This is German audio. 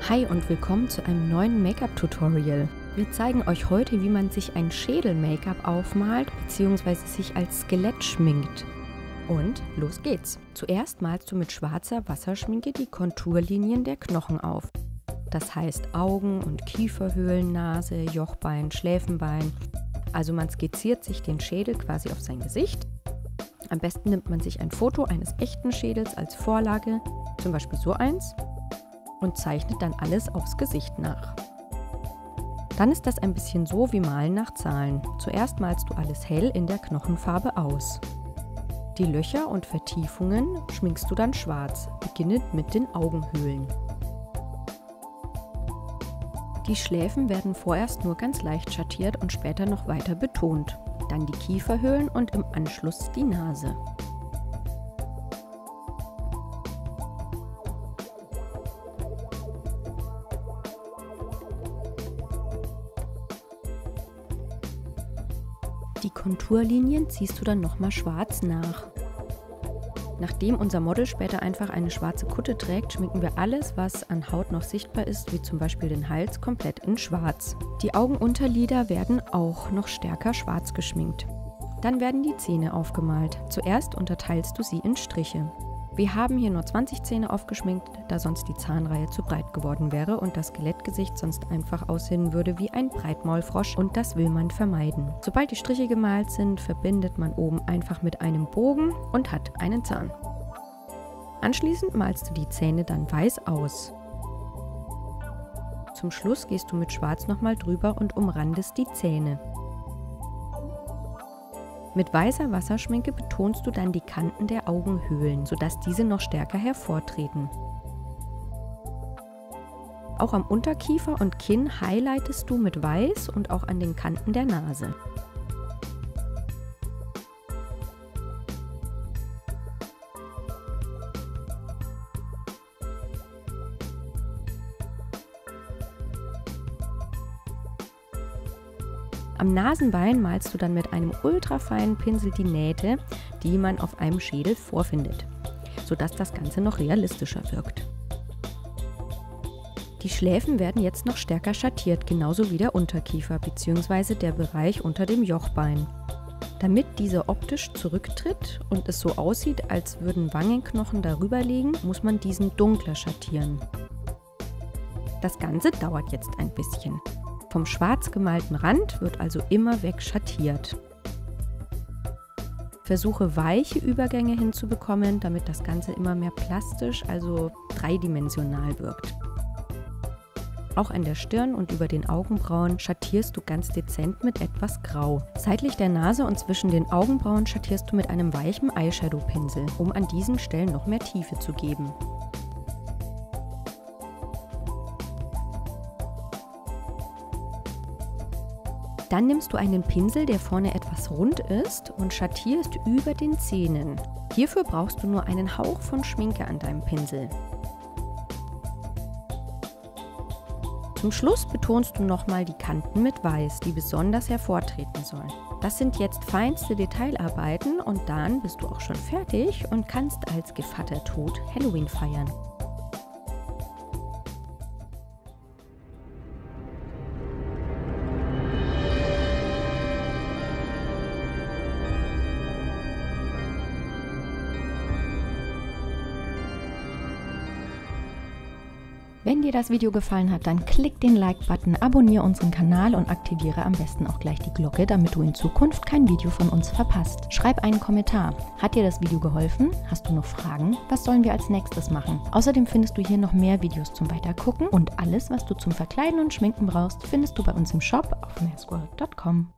Hi und willkommen zu einem neuen Make-up-Tutorial. Wir zeigen euch heute, wie man sich ein Schädel-Make-up aufmalt bzw. sich als Skelett schminkt. Und los geht's! Zuerst malst du mit schwarzer Wasserschminke die Konturlinien der Knochen auf. Das heißt Augen- und Kieferhöhlen, Nase, Jochbein, Schläfenbein. Also man skizziert sich den Schädel quasi auf sein Gesicht. Am besten nimmt man sich ein Foto eines echten Schädels als Vorlage, zum Beispiel so eins, und zeichnet dann alles aufs Gesicht nach. Dann ist das ein bisschen so wie Malen nach Zahlen. Zuerst malst du alles hell in der Knochenfarbe aus. Die Löcher und Vertiefungen schminkst du dann schwarz, beginnend mit den Augenhöhlen. Die Schläfen werden vorerst nur ganz leicht schattiert und später noch weiter betont. Dann die Kieferhöhlen und im Anschluss die Nase. Die Konturlinien ziehst du dann nochmal schwarz nach. Nachdem unser Model später einfach eine schwarze Kutte trägt, schminken wir alles, was an Haut noch sichtbar ist, wie zum Beispiel den Hals, komplett in schwarz. Die Augenunterlider werden auch noch stärker schwarz geschminkt. Dann werden die Zähne aufgemalt. Zuerst unterteilst du sie in Striche. Wir haben hier nur 20 Zähne aufgeschminkt, da sonst die Zahnreihe zu breit geworden wäre und das Skelettgesicht sonst einfach aussehen würde wie ein Breitmaulfrosch und das will man vermeiden. Sobald die Striche gemalt sind, verbindet man oben einfach mit einem Bogen und hat einen Zahn. Anschließend malst du die Zähne dann weiß aus. Zum Schluss gehst du mit Schwarz nochmal drüber und umrandest die Zähne. Mit weißer Wasserschminke betonst du dann die Kanten der Augenhöhlen, sodass diese noch stärker hervortreten. Auch am Unterkiefer und Kinn highlightest du mit Weiß und auch an den Kanten der Nase. Am Nasenbein malst du dann mit einem ultrafeinen Pinsel die Nähte, die man auf einem Schädel vorfindet, sodass das Ganze noch realistischer wirkt. Die Schläfen werden jetzt noch stärker schattiert, genauso wie der Unterkiefer bzw. der Bereich unter dem Jochbein. Damit dieser optisch zurücktritt und es so aussieht, als würden Wangenknochen darüber liegen, muss man diesen dunkler schattieren. Das Ganze dauert jetzt ein bisschen. Vom schwarz gemalten Rand wird also immer weg schattiert. Versuche weiche Übergänge hinzubekommen, damit das Ganze immer mehr plastisch, also dreidimensional wirkt. Auch an der Stirn und über den Augenbrauen schattierst du ganz dezent mit etwas Grau. Seitlich der Nase und zwischen den Augenbrauen schattierst du mit einem weichen Eyeshadow-Pinsel, um an diesen Stellen noch mehr Tiefe zu geben. Dann nimmst du einen Pinsel, der vorne etwas rund ist und schattierst über den Zähnen. Hierfür brauchst du nur einen Hauch von Schminke an deinem Pinsel. Zum Schluss betonst du nochmal die Kanten mit Weiß, die besonders hervortreten sollen. Das sind jetzt feinste Detailarbeiten und dann bist du auch schon fertig und kannst als Gevatter Tod Halloween feiern. Wenn dir das Video gefallen hat, dann klick den Like-Button, abonniere unseren Kanal und aktiviere am besten auch gleich die Glocke, damit du in Zukunft kein Video von uns verpasst. Schreib einen Kommentar. Hat dir das Video geholfen? Hast du noch Fragen? Was sollen wir als nächstes machen? Außerdem findest du hier noch mehr Videos zum Weitergucken und alles, was du zum Verkleiden und Schminken brauchst, findest du bei uns im Shop auf maskworld.com.